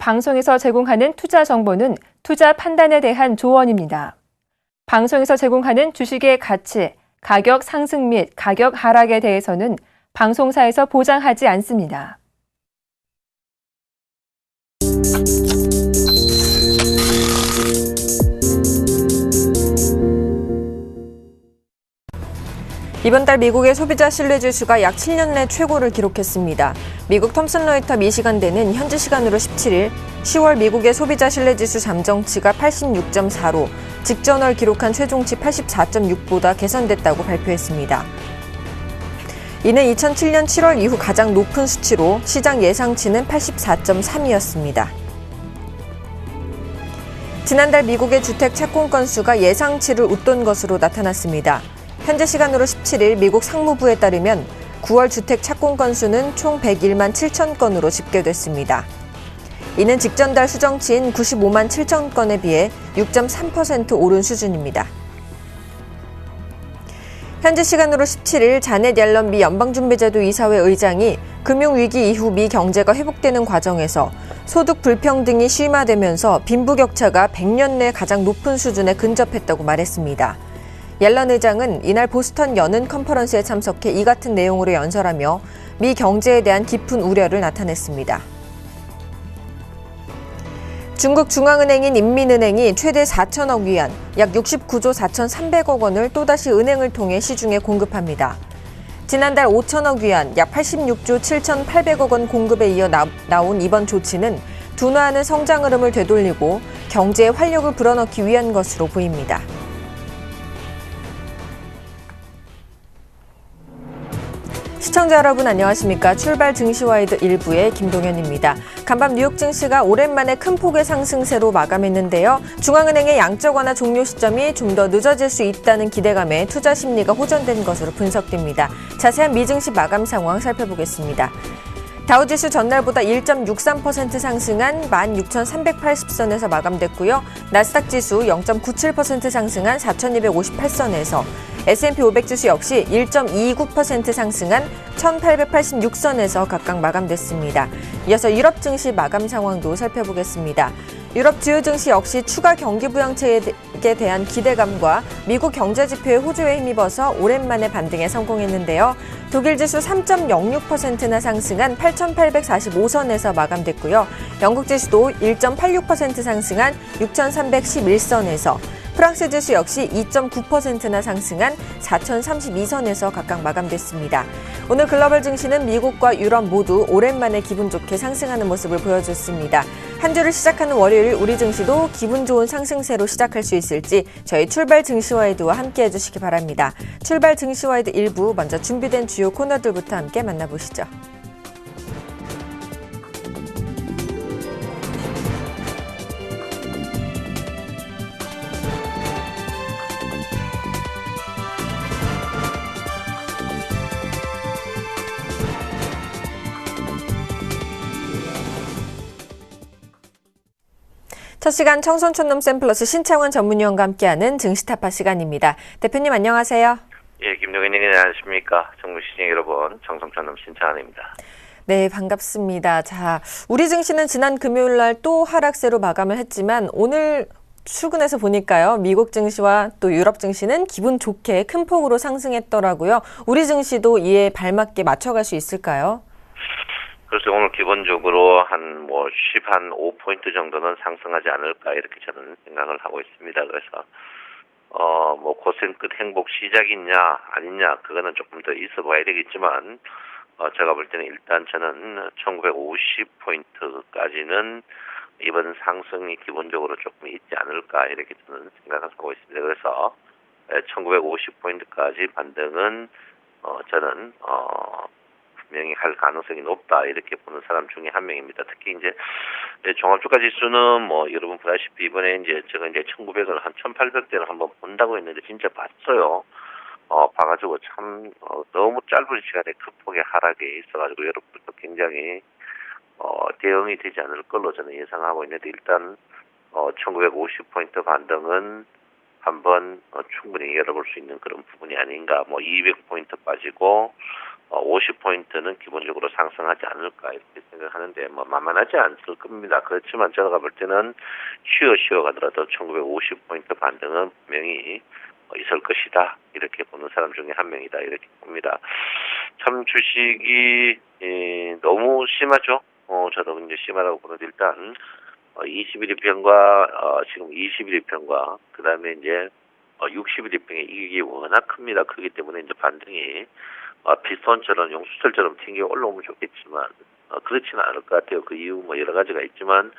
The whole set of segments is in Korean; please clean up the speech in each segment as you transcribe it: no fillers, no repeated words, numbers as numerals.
방송에서 제공하는 투자 정보는 투자 판단에 대한 조언입니다. 방송에서 제공하는 주식의 가치, 가격 상승 및 가격 하락에 대해서는 방송사에서 보장하지 않습니다. 이번 달 미국의 소비자 신뢰지수가 약 7년 내 최고를 기록했습니다. 미국 톰슨 로이터 미시간대는 현지 시간으로 17일 10월 미국의 소비자 신뢰지수 잠정치가 86.4로 직전월 기록한 최종치 84.6보다 개선됐다고 발표했습니다. 이는 2007년 7월 이후 가장 높은 수치로 시장 예상치는 84.3이었습니다. 지난달 미국의 주택 착공 건수가 예상치를 웃돈 것으로 나타났습니다. 현재 시간으로 17일 미국 상무부에 따르면 9월 주택 착공 건수는 총 101만 7천 건으로 집계됐습니다. 이는 직전 달 수정치인 95만 7천 건에 비해 6.3% 오른 수준입니다. 현지 시간으로 17일 자넷 옐런 미 연방준비제도 이사회 의장이 금융위기 이후 미 경제가 회복되는 과정에서 소득 불평등이 심화되면서 빈부격차가 100년 내 가장 높은 수준에 근접했다고 말했습니다. 옐런 의장은 이날 보스턴 여는 컨퍼런스에 참석해 이 같은 내용으로 연설하며 미 경제에 대한 깊은 우려를 나타냈습니다. 중국 중앙은행인 인민은행이 최대 4천억 위안, 약 69조 4,300억 원을 또다시 은행을 통해 시중에 공급합니다. 지난달 5천억 위안, 약 86조 7,800억 원 공급에 이어 나온 이번 조치는 둔화하는 성장 흐름을 되돌리고 경제에 활력을 불어넣기 위한 것으로 보입니다. 시청자 여러분 안녕하십니까? 출발 증시와이드 1부의 김동현입니다. 간밤 뉴욕 증시가 오랜만에 큰 폭의 상승세로 마감했는데요. 중앙은행의 양적 완화 종료 시점이 좀 더 늦어질 수 있다는 기대감에 투자 심리가 호전된 것으로 분석됩니다. 자세한 미증시 마감 상황 살펴보겠습니다. 다우지수 전날보다 1.63% 상승한 16,380선에서 마감됐고요. 나스닥 지수 0.97% 상승한 4,258선에서 S&P 500 지수 역시 1.29% 상승한 1,886선에서 각각 마감됐습니다. 이어서 유럽 증시 마감 상황도 살펴보겠습니다. 유럽 주요 증시 역시 추가 경기 부양책에 대한 기대감과 미국 경제 지표의 호조에 힘입어서 오랜만에 반등에 성공했는데요. 독일 지수 3.06%나 상승한 8,845선에서 마감됐고요. 영국 지수도 1.86% 상승한 6,311선에서 프랑스 지수 역시 2.9%나 상승한 4,032선에서 각각 마감됐습니다. 오늘 글로벌 증시는 미국과 유럽 모두 오랜만에 기분 좋게 상승하는 모습을 보여줬습니다. 한 주를 시작하는 월요일 우리 증시도 기분 좋은 상승세로 시작할 수 있을지 저희 출발 증시와이드와 함께 해주시기 바랍니다. 출발 증시와이드 1부 먼저 준비된 주요 코너들부터 함께 만나보시죠. 첫 시간 청손촌놈 샘플러스 신창원 전문위원과 함께하는 증시타파 시간입니다. 대표님 안녕하세요. 예, 김동현님 안녕하십니까. 정부시청 여러분, 청손촌놈 신창원입니다. 네, 반갑습니다. 자, 우리 증시는 지난 금요일 날 또 하락세로 마감을 했지만 오늘 출근해서 보니까요. 미국 증시와 또 유럽 증시는 기분 좋게 큰 폭으로 상승했더라고요. 우리 증시도 이에 발맞게 맞춰갈 수 있을까요? 그래서 오늘 기본적으로 한 5포인트 정도는 상승하지 않을까 이렇게 저는 생각을 하고 있습니다. 그래서 고생 끝 행복 시작이냐 아니냐 그거는 조금 더 있어 봐야 되겠지만 제가 볼 때는 일단 저는 1950포인트까지는 이번 상승이 기본적으로 조금 있지 않을까 이렇게 저는 생각을 하고 있습니다. 그래서 1950포인트까지 반등은 저는 분명히 할 가능성이 높다 이렇게 보는 사람 중에 한 명입니다. 특히 이제 종합주가 지수는 여러분 보다시피 이번에 제가 1900을 한 1800대를 한번 본다고 했는데 진짜 봤어요. 봐가지고 참 너무 짧은 시간에 큰 폭의 하락에 있어가지고 여러분들도 굉장히 대응이 되지 않을 걸로 저는 예상하고 있는데 일단 1950포인트 반등은 한번 충분히 열어볼 수 있는 그런 부분이 아닌가. 뭐 200포인트 빠지고 50포인트는 기본적으로 상승하지 않을까 이렇게 생각하는데 뭐 만만하지 않을 겁니다. 그렇지만 제가 볼 때는 쉬어 가더라도 1950포인트 반등은 분명히 있을 것이다. 이렇게 보는 사람 중에 한 명이다. 이렇게 봅니다. 참 주식이 너무 심하죠. 저도 이제 심하다고 보는데 일단 21일평과 지금 21일평과 그다음에 이제 60일평의 이익이 워낙 큽니다. 크기 때문에 이제 반등이 피스톤처럼 용수철처럼 튕겨 올라오면 좋겠지만 그렇지는 않을 것 같아요. 그 이유 뭐 여러 가지가 있지만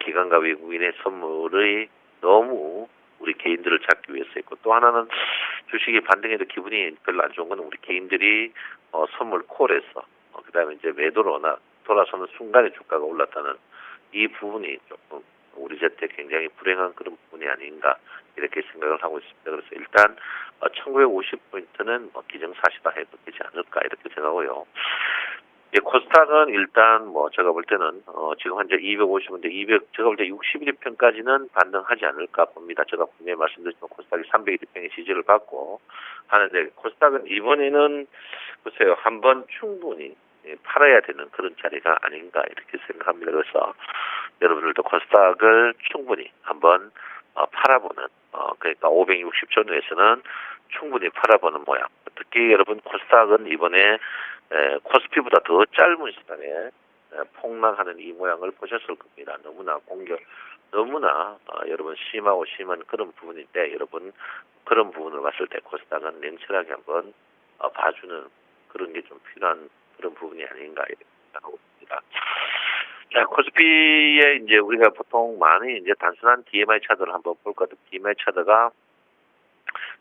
기관과 외국인의 선물이 너무 우리 개인들을 잡기 위해서 있고 또 하나는 주식이 반등해도 기분이 별로 안 좋은 건 우리 개인들이 선물 콜에서 그다음에 이제 매도로 돌아서는 순간에 주가가 올랐다는 이 부분이 조금 우리 재테 굉장히 불행한 그런 부분이 아닌가 이렇게 생각을 하고 있습니다. 그래서 일단 1950포인트는 기정사실화해도 되지 않을까 이렇게 생각하고요. 코스닥은 일단 제가 볼 때는 지금 현재 250인데 제가 볼 때 61일평까지는 반등하지 않을까 봅니다. 제가 분명히 말씀드렸지만 코스닥이 301일평의 지지를 받고 하는데 코스닥은 이번에는 글쎄요 한번 충분히 팔아야 되는 그런 자리가 아닌가 이렇게 생각합니다. 그래서 여러분들도 코스닥을 충분히 한번 팔아보는 그러니까 560조 내에서는 충분히 팔아보는 모양. 특히 여러분 코스닥은 이번에 코스피보다 더 짧은 시간에 폭락하는 이 모양을 보셨을 겁니다. 너무나 여러분 심하고 심한 그런 부분인데 여러분 그런 부분을 봤을 때 코스닥은 냉철하게 한번 봐주는 그런 게 좀 필요한 그런 부분이 아닌가 이렇게 생각하고 있습니다. 자, 코스피에 이제 우리가 보통 많이 이제 단순한 DMI 차트를 한번 볼 것 같은 DMI 차트가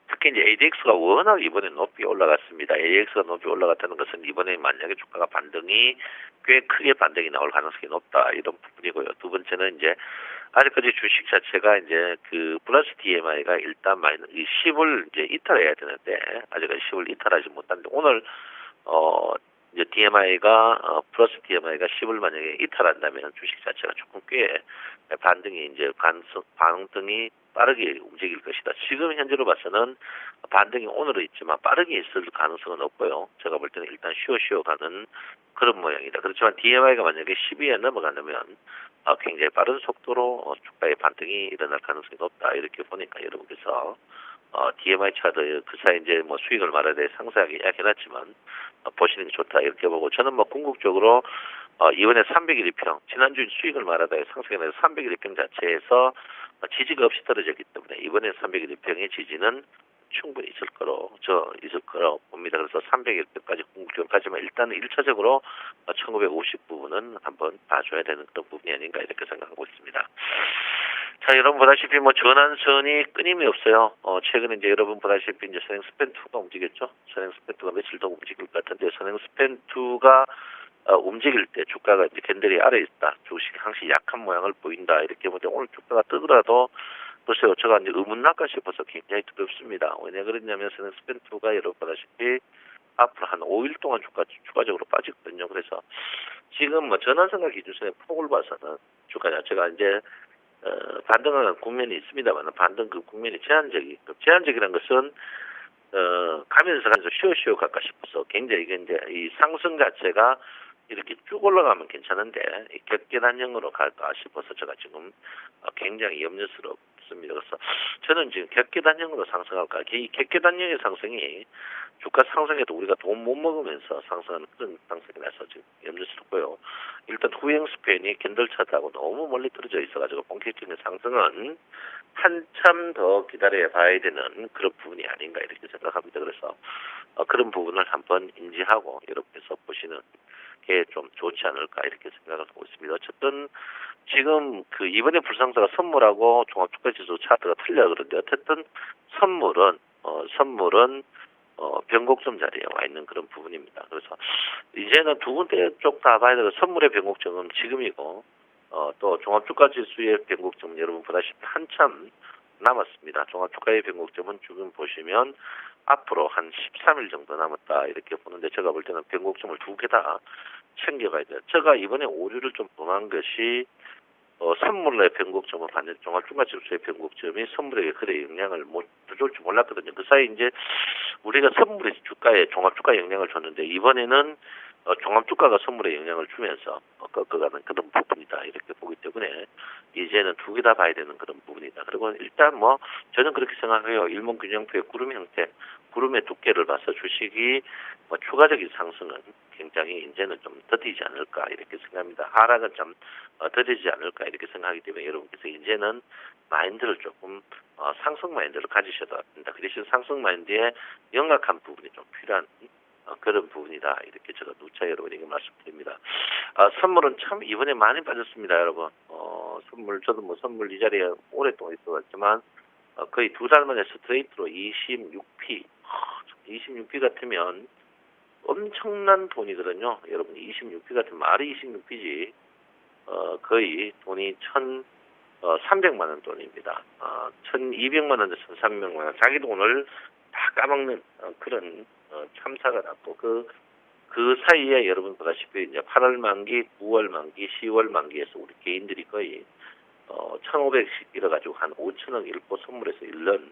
특히 이제 ADX가 워낙 이번에 높이 올라갔습니다. ADX가 높이 올라갔다는 것은 이번에 만약에 주가가 반등이 꽤 크게 반등이 나올 가능성이 높다 이런 부분이고요. 두 번째는 이제 아직까지 주식 자체가 이제 그 플러스 DMI가 일단 이 10을 이제 이탈해야 되는데 아직까지 10을 이탈하지 못하는데 오늘 이제 DMI가 플러스 DMI가 10을 만약에 이탈한다면 주식 자체가 조금 꽤 반등이 이제 반등이 빠르게 움직일 것이다. 지금 현재로 봐서는 반등이 오늘은 있지만 빠르게 있을 가능성은 없고요. 제가 볼 때는 일단 쉬어 가는 그런 모양이다. 그렇지만 DMI가 만약에 12에 넘어간다면 굉장히 빠른 속도로 주가의 반등이 일어날 가능성이 높다. 이렇게 보니까 여러분께서 DMI 차트 그 사이 이제 수익을 말해야 돼 상세하게 이야기해놨지만 보시는 게 좋다 이렇게 보고 저는 궁극적으로 이번에 301일평 지난주 수익을 말하다 상승해서 301일평 자체에서 지지가 없이 떨어졌기 때문에 이번에 301일평의 지지는 충분히 있을 거로 봅니다. 그래서 301일평까지 궁극적으로 가지만 일단은 1차적으로 1950 부분은 한번 봐줘야 되는 그런 부분이 아닌가 이렇게 생각하고 있습니다. 자, 여러분 보다시피 전환선이 끊임이 없어요. 최근에 이제 여러분 보다시피 이제 선행 스팬2가 움직였죠. 선행 스팬2가 며칠 더 움직일 것 같은데 선행 스팬2가 움직일 때 주가가 이제 캔들이 아래에 있다. 주식이 항상 약한 모양을 보인다. 이렇게 보는데 오늘 주가가 뜨더라도 글쎄요. 제가 이제 의문날까 싶어서 굉장히 두렵습니다. 왜냐 그랬냐면 선행 스팬2가 여러분 보다시피 앞으로 한 5일 동안 추가적으로 빠지거든요. 그래서 지금 전환선과 기준선의 폭을 봐서는 주가 자체가 이제 반등하는 국면이 있습니다만 반등 그 국면이 제한적이라는 것은 가면서 쉬어 갈까 싶어서 굉장히 이제 이 상승 자체가 이렇게 쭉 올라가면 괜찮은데 격계단형으로 갈까 싶어서 제가 지금 굉장히 염려스럽습니다. 그래서 저는 지금 격계단형으로 상승할까? 이 격계단형의 상승이 주가 상승에도 우리가 돈 못 먹으면서 상승하는 그런 상승이라서 지금 염려스럽고요. 일단 후행 스팬이 캔들차트하고 너무 멀리 떨어져 있어가지고 본격적인 상승은 한참 더 기다려 봐야 되는 그런 부분이 아닌가 이렇게 생각합니다. 그래서 그런 부분을 한번 인지하고 여러분께서 보시는 게 좀 좋지 않을까 이렇게 생각을 하고 있습니다. 어쨌든 지금 이번에 불상사가 선물하고 종합주가지수 차트가 틀려 그런데 어쨌든 선물은 변곡점 자리에 와 있는 그런 부분입니다. 그래서 이제는 두 군데 쪽 다 봐야 되고 선물의 변곡점은 지금이고 또 종합주가지수의 변곡점은 여러분 보다시피 한참 남았습니다. 종합주가의 변곡점은 지금 보시면 앞으로 한 13일 정도 남았다 이렇게 보는데 제가 볼 때는 변곡점을 두 개 다 챙겨가야 돼요. 제가 이번에 오류를 좀 범한 것이 선물의 변곡점을 받는 종합중간지수의 변곡점이 선물에게 그래 영향을 못 줄지 몰랐거든요. 그 사이 이제 우리가 선물의 주가에 종합주가에 영향을 줬는데 이번에는 종합주가가 선물에 영향을 주면서 꺾어가는 그런 부분이다 이렇게 보기 때문에 이제는 두 개 다 봐야 되는 그런 부분이다. 그리고 일단 뭐 저는 그렇게 생각해요. 일목균형표의 구름 형태, 구름의 두께를 봐서 주식이 뭐 추가적인 상승은 굉장히 이제는 좀 더디지 않을까 이렇게 생각합니다. 하락은 좀 더디지 않을까 이렇게 생각하기 때문에 여러분께서 이제는 마인드를 조금 상승 마인드를 가지셔도 됩니다. 그 대신 상승 마인드에 영악한 부분이 좀 필요한 그런 부분이다 이렇게 제가 누차 여러분에게 말씀드립니다. 선물은 참 이번에 많이 빠졌습니다, 여러분. 선물 저도 뭐 선물 이 자리에 오랫동안 있어왔지만 거의 두 달 만에 스트레이트로 26p, 26p 같으면 엄청난 돈이거든요. 여러분 26p 같은 말이 26p지 거의 돈이 300만 원 돈입니다. 1200만 원에서 1300만 원 자기 돈을 다 까먹는 그런 참사가 났고 그 사이에 여러분 보다시피 이제 8월 만기, 9월 만기, 10월 만기에서 우리 개인들이 거의 1,500씩 잃어가지고 한 5천억 잃고 선물에서 잃는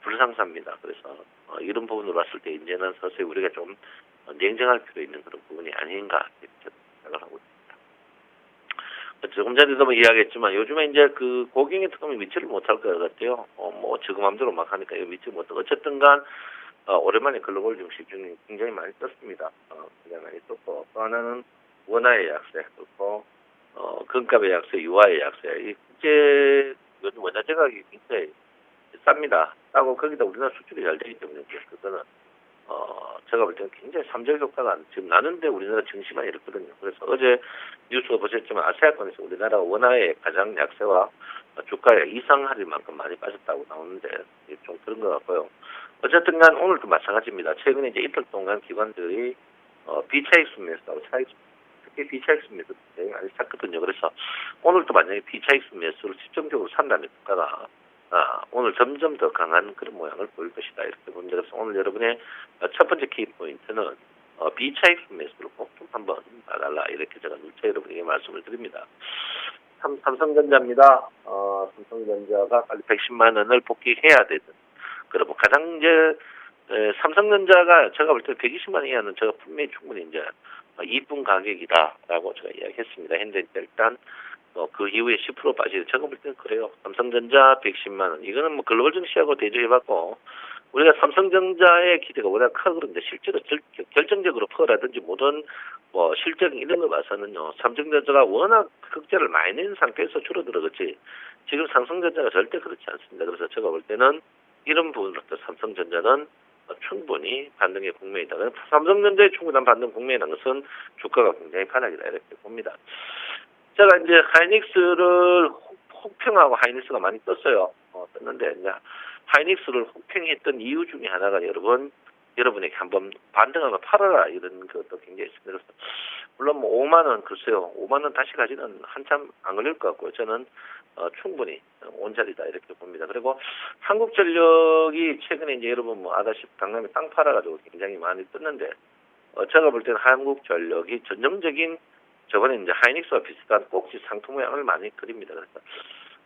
불상사입니다. 그래서 이런 부분으로 봤을 때 이제는 서서히 우리가 좀 냉정할 필요 있는 그런 부분이 아닌가 이렇게 생각을 하고 있습니다. 조금 전에도 뭐 이야기했지만 요즘에 이제 그 고경의 특검이 믿지를 못할 것 같아요. 뭐 지금 마음대로 막 하니까 이거 믿지 못하고 어쨌든간 오랜만에 글로벌 증시 중에 굉장히 많이 떴습니다. 굉장히 많이 떴고 또 하나는 원화의 약세 그리고 금값의 약세, 유화의 약세. 이 국제 요즘 원자재 가격이 굉장히 쌉니다. 싸고 거기다 우리나라 수출이 잘 되기 때문에 그거는 제가 볼 때는 굉장히 삼적 효과가 지금 나는데 우리나라 증시만 이렇거든요. 그래서 어제 뉴스가 보셨지만 아시아권에서 우리나라 원화의 가장 약세와 주가에 이상할 만큼 많이 빠졌다고 나오는데 좀 그런 것 같고요. 어쨌든 간 오늘도 마찬가지입니다. 최근에 이제 이틀 동안 기관들이 비차익 순매수하고 차익 특히 비차익 순매수 굉장히 많이 샀거든요. 그래서 오늘도 만약에 비차익 순매수를 집중적으로 산다면 주가가 오늘 점점 더 강한 그런 모양을 보일 것이다 이렇게 봅니다. 그래서 오늘 여러분의 첫 번째 키포인트는 비차익 순매수를 꼭 좀 한번 봐달라 이렇게 제가 누차 여러분에게 말씀을 드립니다. 삼성전자입니다. 삼성전자가 빨리 110만 원을 복귀해야 되는 그리고 가장 이제 삼성전자가 제가 볼 때 120만 원 이하는 제가 분명히 충분히 이제 이쁜 가격이다라고 제가 이야기했습니다. 했는데 일단 그 이후에 10% 빠지고 제가 볼 때는 그래요. 삼성전자 110만 원 이거는 뭐 글로벌 증시하고 대조해봤고 우리가 삼성전자의 기대가 워낙 커 그런데 실제로 결정적으로 퍼라든지 모든 뭐 실적 이런 거 봐서는요 삼성전자가 워낙 흑자를 많이 낸 상태에서 줄어들었지 지금 삼성전자가 절대 그렇지 않습니다. 그래서 제가 볼 때는 이런 부분으로부터 삼성전자는 충분히 반등의 국면이다. 삼성전자의 충분한 반등 국면이라는 것은 주가가 굉장히 반락이다 이렇게 봅니다. 제가 이제 하이닉스를 혹평하고 하이닉스가 많이 떴어요. 떴는데 이제 하이닉스를 혹평했던 이유 중에 하나가 여러분에게 한번 반등하면 팔아라 이런 것도 굉장히 있습니다. 그래서 물론 뭐 5만 원 글쎄요 5만 원 다시 가지는 한참 안 걸릴 것 같고요. 저는 충분히 온자리다 이렇게 봅니다. 그리고 한국전력이 최근에 이제 여러분 뭐 아다시피 강남에 땅 팔아가지고 굉장히 많이 떴는데 제가 볼 때는 한국전력이 전형적인 저번에 이제 하이닉스와 비슷한 꼭지 상투 모양을 많이 그립니다. 그래서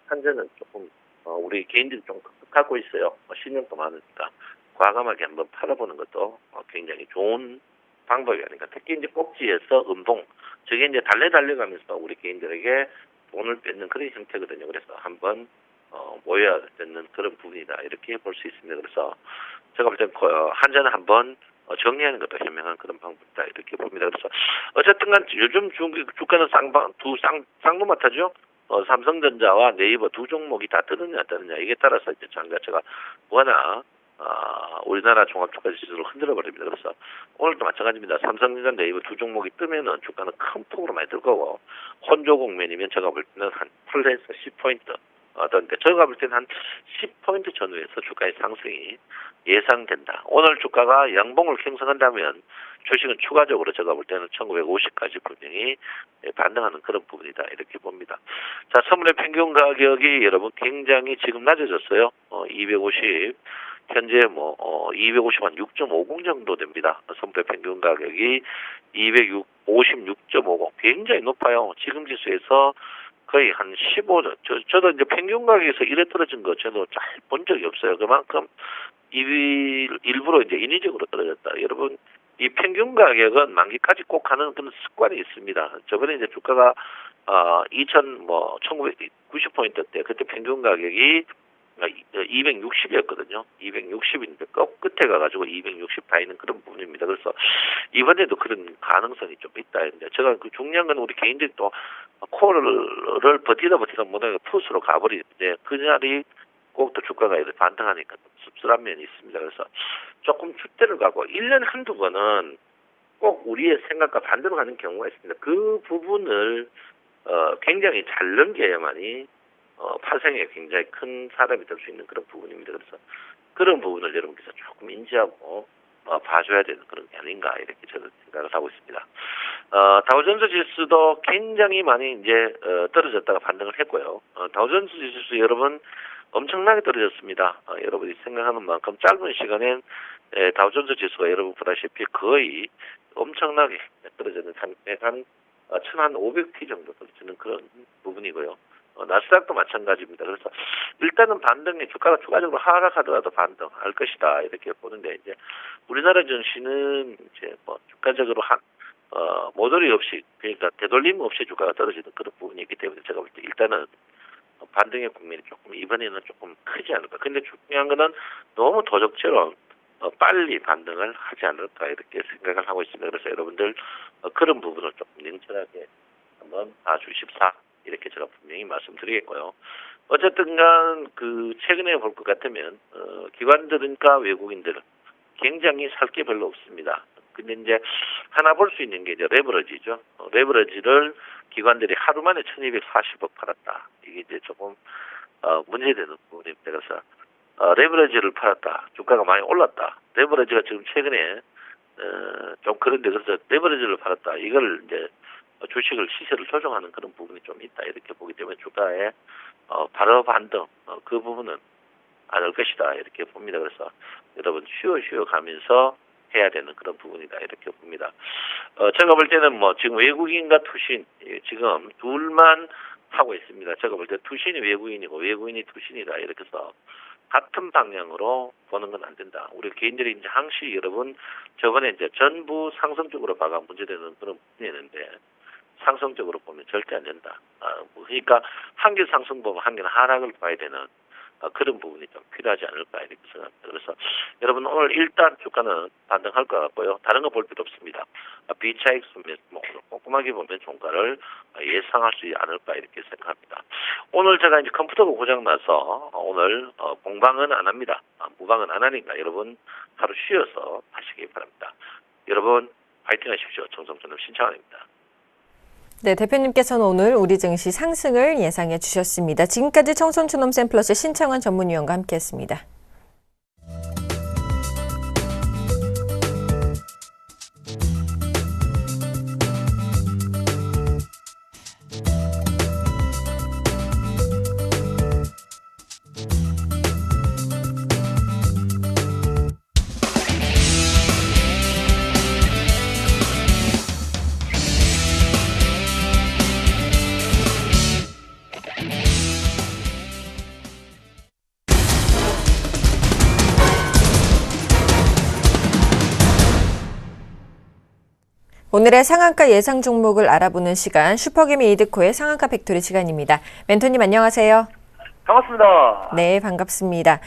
현재는 조금 우리 개인들이 좀 갖고 있어요. 신용도 많으니까 과감하게 한번 팔아보는 것도 굉장히 좋은 방법이 아닌가. 특히 이제 꼭지에서 음봉, 저게 이제 달래가면서 우리 개인들에게 돈을 뺏는 그런 형태거든요. 그래서 한번 모여야 되는 그런 부분이다. 이렇게 볼 수 있습니다. 그래서 제가 볼 때 한전을 한번 정리하는 것도 현명한 그런 방법이다. 이렇게 봅니다. 그래서 어쨌든 간 요즘 주가는 쌍두마타죠. 삼성전자와 네이버 두 종목이 다 뜨느냐 안 뜨느냐 이게 따라서 이제 장 자체가 워낙 우리나라 종합주가지수를 흔들어 버립니다. 그래서 오늘도 마찬가지입니다. 삼성전자 네이버 두 종목이 뜨면은 주가는 큰 폭으로 많이 들 거고 혼조 국면이면 제가 볼 때는 한 8에서 10포인트 어떤데 제가 볼 때는 한 10포인트 전후에서 주가의 상승이 예상된다. 오늘 주가가 양봉을 형성한다면 주식은 추가적으로 제가 볼 때는 1950까지 분명히 반등하는 그런 부분이다. 이렇게 봅니다. 자, 선물의 평균 가격이 여러분 굉장히 지금 낮아졌어요. 250 현재 250한 6.50 정도 됩니다. 선물의 평균 가격이 256.50 굉장히 높아요. 지금 지수에서 거의 한 15, 저도 이제 평균 가격에서 이래 떨어진 거 저도 잘 본 적이 없어요. 그만큼 일부러 이제 인위적으로 떨어졌다. 여러분, 이 평균 가격은 만기까지 꼭 가는 그런 습관이 있습니다. 저번에 이제 주가가 1990포인트 때 그때 평균 가격이 260이었거든요. 260인데 끝에 가가지고 260 다 있는 그런 부분입니다. 그래서 이번에도 그런 가능성이 좀 있다. 했는데 제가 그 중요한 건 우리 개인들이 또 콜을 버티다 못하게 푸스로 가버리는데 그 자리 꼭 또 주가가 이렇게 반등하니까 씁쓸한 면이 있습니다. 그래서 조금 줏대를 가고 1년에 한두 번은 꼭 우리의 생각과 반대로 가는 경우가 있습니다. 그 부분을 굉장히 잘 넘겨야만이 파생에 굉장히 큰 사람이 될 수 있는 그런 부분입니다. 그래서 그런 부분을 여러분께서 조금 인지하고 봐줘야 되는 그런 게 아닌가 이렇게 저는 생각을 하고 있습니다. 다우존스 지수도 굉장히 많이 이제 떨어졌다가 반등을 했고요. 다우존스 지수 여러분 엄청나게 떨어졌습니다. 여러분이 생각하는 만큼 짧은 시간에 다우존스 지수가 여러분 보다시피 거의 엄청나게 떨어졌는 한 1,500p 정도 떨어지는 그런 부분이고요. 나스닥도 마찬가지입니다. 그래서 일단은 반등이 주가가 추가적으로 하락하더라도 반등할 것이다 이렇게 보는데 이제 우리나라 증시는 이제 뭐 주가적으로 모조리 없이 그러니까 되돌림 없이 주가가 떨어지는 그런 부분이 있기 때문에 제가 볼 때 일단은 반등의 국면이 조금 이번에는 조금 크지 않을까. 근데 중요한 거는 너무 도적처럼 빨리 반등을 하지 않을까 이렇게 생각을 하고 있습니다. 그래서 여러분들 그런 부분을 조금 냉철하게 한번 봐주십사 이렇게 제가 분명히 말씀드리겠고요. 어쨌든간 그 최근에 볼 것 같으면 기관들과 외국인들 굉장히 살 게 별로 없습니다. 근데 이제 하나 볼 수 있는 게 이제 레버러지죠. 레버러지를 기관들이 하루 만에 1,240억 팔았다. 이게 이제 조금 문제되는 부분입니다. 그래서 레버러지를 팔았다. 주가가 많이 올랐다. 레버러지가 지금 최근에 좀 그런데 그래서 레버러지를 팔았다. 이걸 이제 주식을 시세를 조정하는 그런 부분이 좀 있다. 이렇게 보기 때문에 주가에 바로 반등 그 부분은 안 올 것이다. 이렇게 봅니다. 그래서 여러분 쉬어 가면서 해야 되는 그런 부분이다. 이렇게 봅니다. 제가 볼 때는 뭐 지금 외국인과 투신 지금 둘만 하고 있습니다. 제가 볼 때 투신이 외국인이고 외국인이 투신이다. 이렇게 해서 같은 방향으로 보는 건 안 된다. 우리 개인들이 이제 항시 여러분 저번에 이제 전부 상승적으로 봐가 문제되는 그런 부분이었는데 상승적으로 보면 절대 안 된다. 그러니까 한 개 상승 보면 한 개는 하락을 봐야 되는 그런 부분이 좀 필요하지 않을까 이렇게 생각합니다. 그래서 여러분 오늘 일단 주가는 반등할 것 같고요. 다른 거 볼 필요 없습니다. 비차익 수면 뭐 꼼꼼하게 보면 종가를 예상할 수 있지 않을까 이렇게 생각합니다. 오늘 제가 이제 컴퓨터가 고장 나서 오늘 공방은 안 합니다. 무방은 안 하니까 여러분 하루 쉬어서 하시기 바랍니다. 여러분 파이팅 하십시오. 정성준의 신청합니다. 네, 대표님께서는 오늘 우리 증시 상승을 예상해 주셨습니다. 지금까지 청손추놈 샘플러스 신창원 전문위원과 함께했습니다. 오늘의 상한가 예상 종목을 알아보는 시간 슈퍼개미 이드코의 상한가 팩토리 시간입니다. 멘토님 안녕하세요. 반갑습니다. 네, 반갑습니다.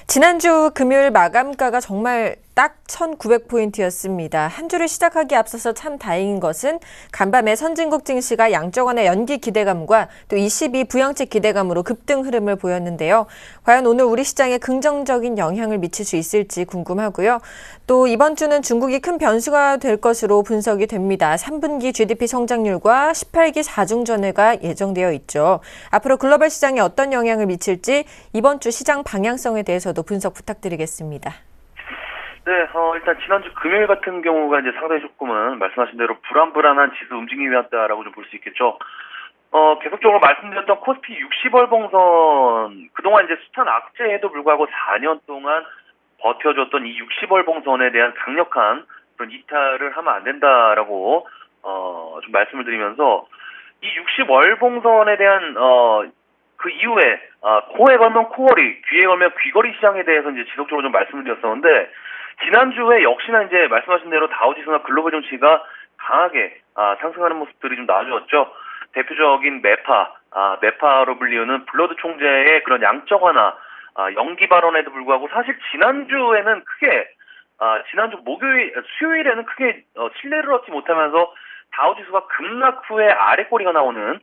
지난주 금요일 마감가가 정말 딱 1,900포인트였습니다. 한 주를 시작하기에 앞서서 참 다행인 것은 간밤에 선진국 증시가 양적완의 연기 기대감과 또 22 부양책 기대감으로 급등 흐름을 보였는데요. 과연 오늘 우리 시장에 긍정적인 영향을 미칠 수 있을지 궁금하고요. 또 이번 주는 중국이 큰 변수가 될 것으로 분석이 됩니다. 3분기 GDP 성장률과 18기 4중전회가 예정되어 있죠. 앞으로 글로벌 시장에 어떤 영향을 미칠지 이번 주 시장 방향성에 대해서도 분석 부탁드리겠습니다. 네, 일단 지난주 금요일 같은 경우가 이제 상당히 조금은 말씀하신 대로 불안한 지수 움직임이었다라고 좀 볼 수 있겠죠. 계속적으로 말씀드렸던 코스피 60월봉선, 그동안 이제 숱한 악재에도 불구하고 4년 동안 버텨줬던 이 60월봉선에 대한 강력한 그런 이탈을 하면 안 된다라고, 좀 말씀을 드리면서, 이 60월봉선에 대한 그 이후에 코에 걸면 코걸이, 귀에 걸면 귀걸이 시장에 대해서 이제 지속적으로 좀 말씀을 드렸었는데 지난주에 역시나 이제 말씀하신 대로 다우지수나 글로벌 증시가 강하게 상승하는 모습들이 좀 나와주었죠. 대표적인 매파로 불리우는 블러드 총재의 그런 양적 완화, 연기 발언에도 불구하고 사실 지난주에는 크게 지난주 수요일에는 크게 신뢰를 얻지 못하면서 다우지수가 급락 후에 아래 꼬리가 나오는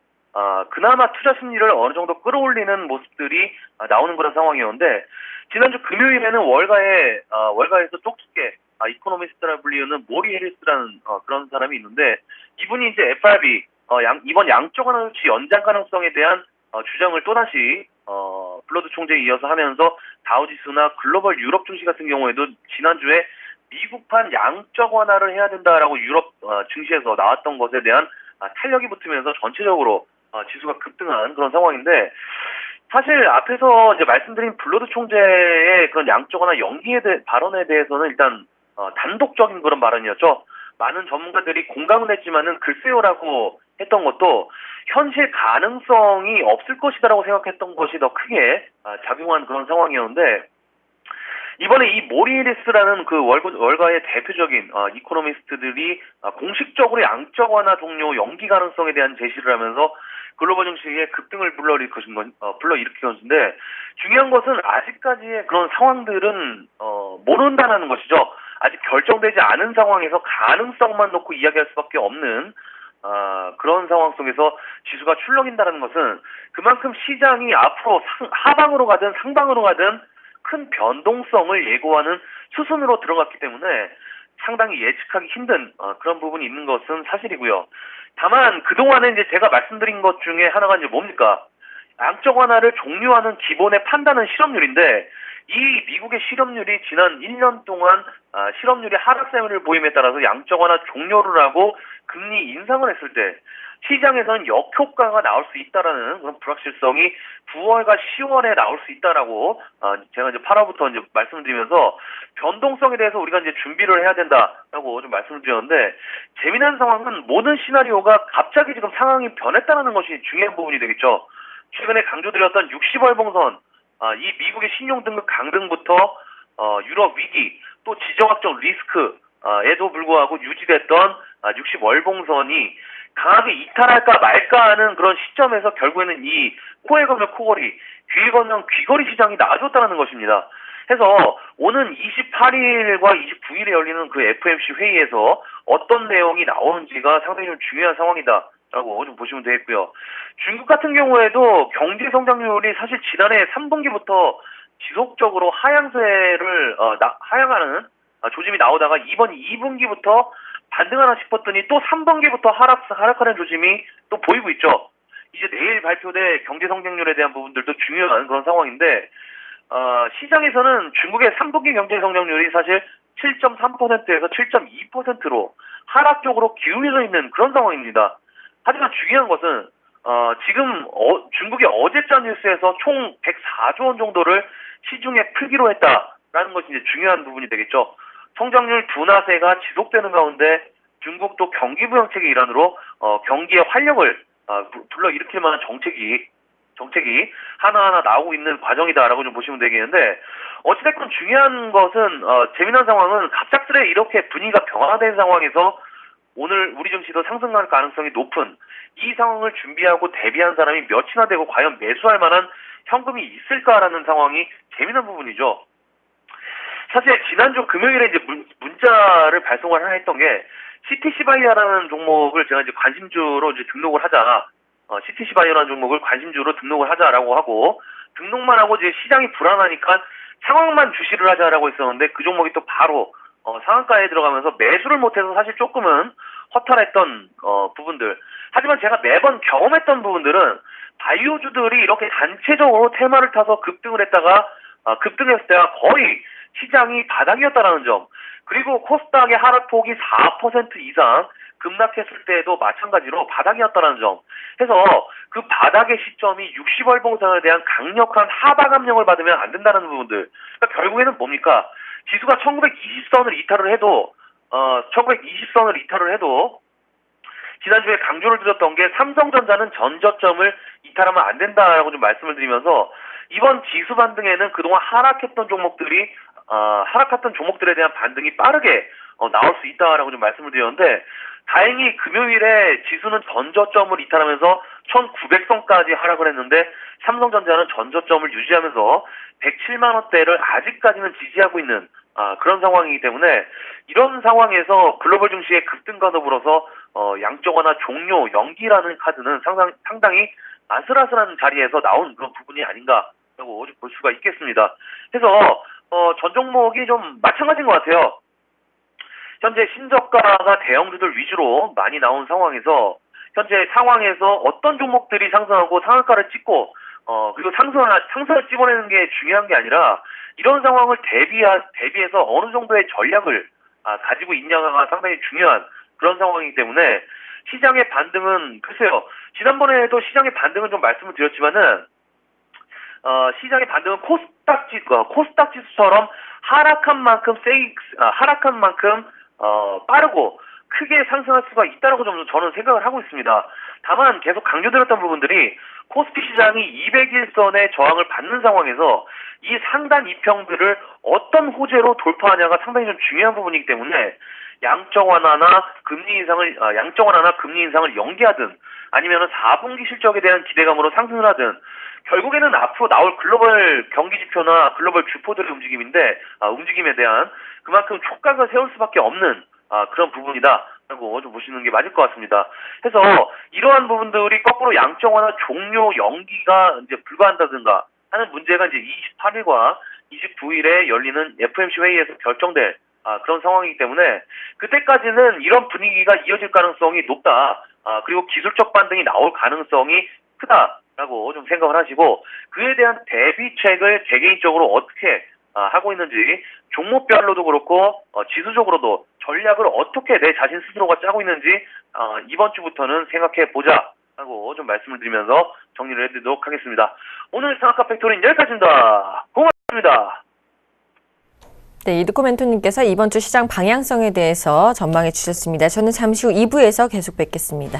그나마 투자 심리를 어느 정도 끌어올리는 모습들이 나오는 그런 상황이었는데 지난주 금요일에는 월가에서 쪽집게 이코노미스트라 불리우는 모리 해리스라는 그런 사람이 있는데 이분이 이제 FRB 이번 양적 완화 조치 연장 가능성에 대한 주장을 또다시 블러드 총재에 이어서 하면서 다우지수나 글로벌 유럽 증시 같은 경우에도 지난주에 미국판 양적 완화를 해야 된다라고 유럽 증시에서 나왔던 것에 대한 탄력이 붙으면서 전체적으로 지수가 급등한 그런 상황인데 사실 앞에서 이제 말씀드린 블러드 총재의 그런 양적 완화 연기에 발언에 대해서는 일단 단독적인 그런 발언이었죠. 많은 전문가들이 공감을 했지만은 글쎄요라고 했던 것도 현실 가능성이 없을 것이다라고 생각했던 것이 더 크게 작용한 그런 상황이었는데 이번에 이 모리리스라는 그 월가의 대표적인 이코노미스트들이 공식적으로 양적 완화 종료 연기 가능성에 대한 제시를 하면서 글로벌 증시의 급등을 불러일으킨 것인데 중요한 것은 아직까지의 그런 상황들은 모른다는 것이죠. 아직 결정되지 않은 상황에서 가능성만 놓고 이야기할 수밖에 없는 그런 상황 속에서 지수가 출렁인다는 것은 그만큼 시장이 앞으로 하방으로 가든 상방으로 가든 큰 변동성을 예고하는 수순으로 들어갔기 때문에 상당히 예측하기 힘든 그런 부분이 있는 것은 사실이고요. 다만 그동안에 이제 제가 말씀드린 것 중에 하나가 이제 뭡니까? 양적 완화를 종료하는 기본의 판단은 실업률인데 이 미국의 실업률이 지난 1년 동안 실업률이 하락세를 보임에 따라서 양적 완화 종료를 하고 금리 인상을 했을 때 시장에서는 역효과가 나올 수 있다라는 그런 불확실성이 9월과 10월에 나올 수 있다라고 제가 이제 8월부터 이제 말씀드리면서 변동성에 대해서 우리가 이제 준비를 해야 된다라고 좀 말씀을 드렸는데 재미난 상황은 모든 시나리오가 갑자기 지금 상황이 변했다는 것이 중요한 부분이 되겠죠. 최근에 강조드렸던 60월봉선, 이 미국의 신용 등급 강등부터 유럽 위기, 또 지정학적 리스크에도 불구하고 유지됐던 60월봉선이 강하게 이탈할까 말까 하는 그런 시점에서 결국에는 이 코에 걸면 코걸이, 귀에 걸면 귀걸이 시장이 나아졌다는 것입니다. 해서 오는 28일과 29일에 열리는 그 FOMC 회의에서 어떤 내용이 나오는지가 상당히 좀 중요한 상황이다라고 좀 보시면 되겠고요. 중국 같은 경우에도 경제 성장률이 사실 지난해 3분기부터 지속적으로 하향하는 조짐이 나오다가 이번 2분기부터 반등하나 싶었더니 또 3분기부터 하락하는 조짐이 또 보이고 있죠. 이제 내일 발표될 경제 성장률에 대한 부분들도 중요한 그런 상황인데 시장에서는 중국의 3분기 경제 성장률이 사실 7.3%에서 7.2%로 하락적으로 기울어져 있는 그런 상황입니다. 하지만 중요한 것은 지금 중국의 어제자 뉴스에서 총 104조 원 정도를 시중에 풀기로 했다라는 것이 이제 중요한 부분이 되겠죠. 성장률 둔화세가 지속되는 가운데 중국도 경기 부양책의 일환으로 경기의 활력을 불러일으킬 만한 정책이 하나하나 나오고 있는 과정이다라고 좀 보시면 되겠는데 어찌됐건 중요한 것은 재미난 상황은 갑작스레 이렇게 분위기가 변화된 상황에서 오늘 우리 증시도 상승할 가능성이 높은 이 상황을 준비하고 대비한 사람이 몇이나 되고 과연 매수할 만한 현금이 있을까라는 상황이 재미난 부분이죠. 사실 지난주 금요일에 이제 문자를 발송을 하나 했던 게 CTC 바이오라는 종목을 제가 이제 관심주로 이제 등록을 하자. CTC 바이오라는 종목을 관심주로 등록을 하자라고 하고 등록만 하고 이제 시장이 불안하니까 상황만 주시를 하자라고 했었는데 그 종목이 또 바로 상한가에 들어가면서 매수를 못해서 사실 조금은 허탈했던 부분들. 하지만 제가 매번 경험했던 부분들은 바이오주들이 이렇게 단체적으로 테마를 타서 급등했을 때가 거의 시장이 바닥이었다라는 점. 그리고 코스닥의 하락폭이 4% 이상 급락했을 때도 마찬가지로 바닥이었다는 점. 해서 그 바닥의 시점이 60월봉선에 대한 강력한 하방 압력을 받으면 안 된다는 부분들. 그러니까 결국에는 뭡니까? 지수가 1920선을 이탈을 해도 지난주에 강조를 드렸던 게 삼성전자는 전저점을 이탈하면 안 된다라고 좀 말씀을 드리면서 이번 지수 반등에는 그동안 하락했던 종목들에 대한 반등이 빠르게 나올 수 있다라고 좀 말씀을 드렸는데 다행히 금요일에 지수는 전저점을 이탈하면서 1900선까지 하락을 했는데 삼성전자는 전저점을 유지하면서 107만 원대를 아직까지는 지지하고 있는 그런 상황이기 때문에 이런 상황에서 글로벌 증시의 급등과 더불어서 양적 완화 종료 연기라는 카드는 상당히 아슬아슬한 자리에서 나온 그런 부분이 아닌가라고 볼 수가 있겠습니다. 그래서 전 종목이 좀 마찬가지인 것 같아요. 현재 신저가가 대형주들 위주로 많이 나온 상황에서 현재 상황에서 어떤 종목들이 상승하고 상한가를 찍고 그리고 상승을 찍어내는 게 중요한 게 아니라 이런 상황을 대비해서 어느 정도의 전략을 가지고 있냐가 상당히 중요한 그런 상황이기 때문에 시장의 반등은 글쎄요. 지난번에도 시장의 반등은 좀 말씀을 드렸지만은 시장의 반등은 코스닥 지수처럼 하락한 만큼 빠르고 크게 상승할 수가 있다라고 저는 생각을 하고 있습니다. 다만 계속 강조드렸던 부분들이 코스피 시장이 200일선의 저항을 받는 상황에서 이 상단 이평들을 어떤 호재로 돌파하냐가 상당히 좀 중요한 부분이기 때문에 양적 완화나 금리 인상을 연기하든 아니면은 4분기 실적에 대한 기대감으로 상승을 하든 결국에는 앞으로 나올 글로벌 경기 지표나 글로벌 주포들의 움직임에 대한 그만큼 촉각을 세울 수밖에 없는 그런 부분이다라고 좀 보시는 게 맞을 것 같습니다. 그래서 이러한 부분들이 거꾸로 양적 완화 종료 연기가 이제 불가한다든가 하는 문제가 이제 28일과 29일에 열리는 FOMC 회의에서 결정될 그런 상황이기 때문에 그때까지는 이런 분위기가 이어질 가능성이 높다. 그리고 기술적 반등이 나올 가능성이 크다라고 좀 생각을 하시고 그에 대한 대비책을 개개인적으로 어떻게 하고 있는지 종목별로도 그렇고 지수적으로도 전략을 어떻게 내 자신 스스로가 짜고 있는지 이번 주부터는 생각해 보자라고 좀 말씀을 드리면서 정리를 해드리도록 하겠습니다. 오늘 상한가 팩토리는 여기까지입니다. 고맙습니다. 네, 이드코 멘토님께서 이번 주 시장 방향성에 대해서 전망해 주셨습니다. 저는 잠시 후 2부에서 계속 뵙겠습니다.